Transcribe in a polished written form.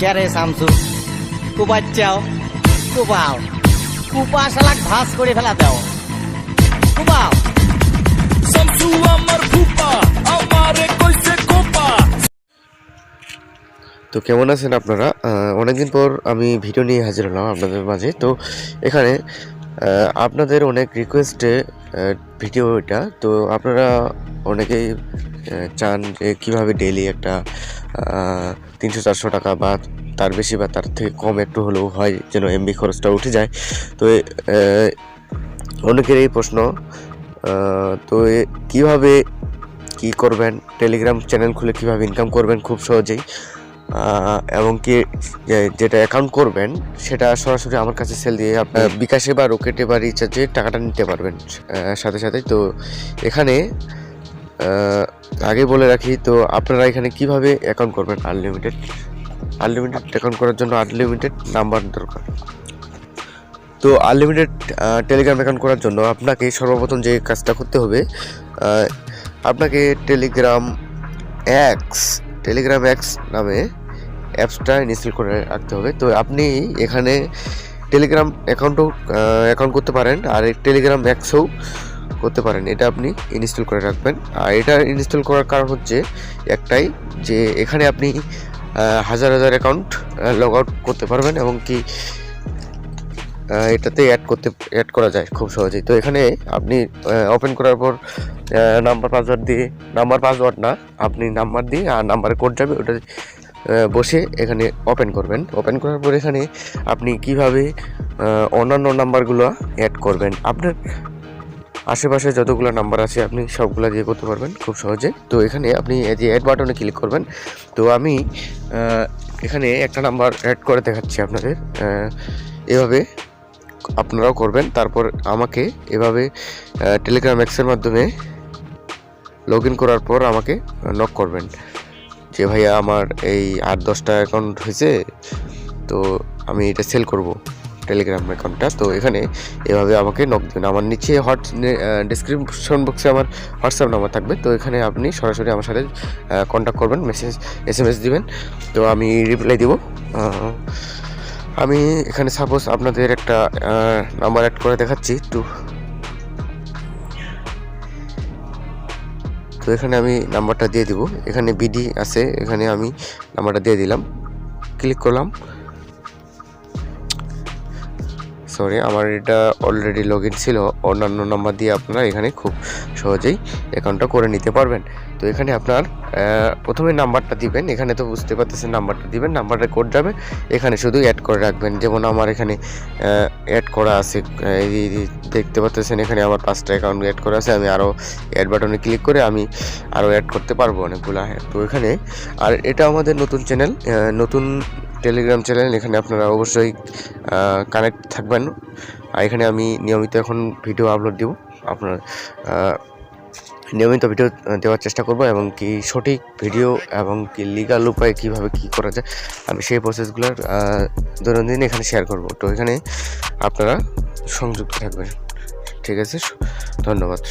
ক্যারে শামসু কুপাচ্চাও কুপাও কুপা শালাক ভাস করে ফেলা দাও কুপাও শামসু আমার ফুপা আমারে কইছে কোপা। তো কেমন আছেন আপনারা? অনেকদিন পর আমি ভিডিও নিয়ে হাজির হলাম আপনাদের মাঝে। তো এখানে আপনাদের অনেক রিকোয়েস্টে ভিডিও এটা, তো আপনারা অনেকেই চান যে কীভাবে ডেইলি একটা 300-400 টাকা বা তার বেশি বা তার থেকে কম একটু হলেও হয় যেন এমবি খরচটা উঠে যায়। তো অনেকের এই প্রশ্ন। তো কীভাবে কি করবেন, টেলিগ্রাম চ্যানেল খুলে কীভাবে ইনকাম করবেন খুব সহজেই, এবং কি যেটা অ্যাকাউন্ট করবেন সেটা সরাসরি আমার কাছে সেল দিয়ে আপনার বিকাশে বা রকেটে বা রিচার্জে টাকাটা নিতে পারবেন সাথে সাথে। তো এখানে আগে বলে রাখি, তো আপনারা এখানে কিভাবে অ্যাকাউন্ট করবেন। আনলিমিটেড অ্যাকাউন্ট করার জন্য আনলিমিটেড নাম্বার দরকার। তো আনলিমিটেড টেলিগ্রাম অ্যাকাউন্ট করার জন্য আপনাকে সর্বপ্রথম যে কাজটা করতে হবে, আপনাকে টেলিগ্রাম এক্স নামে অ্যাপসটা ইনস্টল করে রাখতে হবে। তো আপনি এখানে টেলিগ্রাম অ্যাকাউন্ট করতে পারেন, আর টেলিগ্রাম এক্সও করতে পারেন। এটা আপনি ইনস্টল করে রাখবেন। আর এটা ইনস্টল করার কারণ হচ্ছে একটাই, যে এখানে আপনি হাজার অ্যাকাউন্ট লগ আউট করতে পারবেন, এবং কি এটাতে অ্যাড করা যায় খুব সহজেই। তো এখানে আপনি ওপেন করার পর নাম্বার পাসওয়ার্ড না, আপনি নাম্বার দিয়ে আর নাম্বারে কোড যাবে, ওটা বসে এখানে ওপেন করবেন। ওপেন করার পর এখানে আপনি কিভাবে অন্যান্য নাম্বারগুলো অ্যাড করবেন, আপনার আশেপাশে যতগুলো নাম্বার আছে আপনি সবগুলো দিয়ে করতে পারবেন খুব সহজে। তো এখানে আপনি এই যে অ্যাড বাটনে ক্লিক করবেন। তো আমি এখানে একটা নাম্বার অ্যাড করে দেখাচ্ছি আপনাদের, এভাবে আপনারাও করবেন। তারপর আমাকে এভাবে টেলিগ্রাম এক্সের মাধ্যমে লগ ইন করার পর আমাকে নক করবেন যে ভাইয়া আমার এই 8-10টা অ্যাকাউন্ট হয়েছে, তো আমি এটা সেল করব টেলিগ্রাম অ্যাকাউন্টটা। তো এখানে এভাবে আমাকে নক দেবেন। আমার নিচে ডিসক্রিপশন বক্সে আমার হোয়াটসঅ্যাপ নাম্বার থাকবে। তো এখানে আপনি সরাসরি আমার সাথে কন্ট্যাক্ট করবেন, SMS দিবেন। তো আমি রিপ্লাই দিব। আমি এখানে সাপোজ আপনাদের একটা নাম্বার অ্যাড করে দেখাচ্ছি। তো এখানে আমি নাম্বারটা দিয়ে দিব। এখানে বিডি আছে, এখানে আমি নাম্বারটা দিয়ে দিলাম, ক্লিক করলাম। সরি, আমার এটা অলরেডি লগ ইন ছিল। অন্যান্য নাম্বার দিয়ে আপনারা এখানে খুব সহজেই অ্যাকাউন্টটা করে নিতে পারবেন। তো এখানে আপনার প্রথমে নাম্বারটা দিবেন, এখানে তো বুঝতে পারতেছেন নাম্বারটা দিবেন, নাম্বারের কোড যাবে, এখানে শুধু অ্যাড করে রাখবেন। যেমন আমার এখানে অ্যাড করা আছে, দেখতে পাচ্ছেন এখানে আমার 5টা অ্যাকাউন্ট অ্যাড করা আছে। আমি আরও অ্যাড বাটনে ক্লিক করে আমি আরও অ্যাড করতে পারবো অনেকগুলো। তো এখানে, আর এটা আমাদের নতুন চ্যানেল, নতুন টেলিগ্রাম চ্যানেল, এখানে আপনারা অবশ্যই কানেক্ট থাকবেন। আর এখানে আমি নিয়মিত এখন ভিডিও আপলোড দিব, আপনার নিয়মিত ভিডিও দেওয়ার চেষ্টা করব, এবং কি সঠিক ভিডিও এবং কি লিগাল উপায়ে কীভাবে কী করা যায় আমি সেই প্রসেসগুলোর দৈনন্দিন এখানে শেয়ার করব। তো এখানে আপনারা সংযুক্ত থাকবেন। ঠিক আছে, ধন্যবাদ।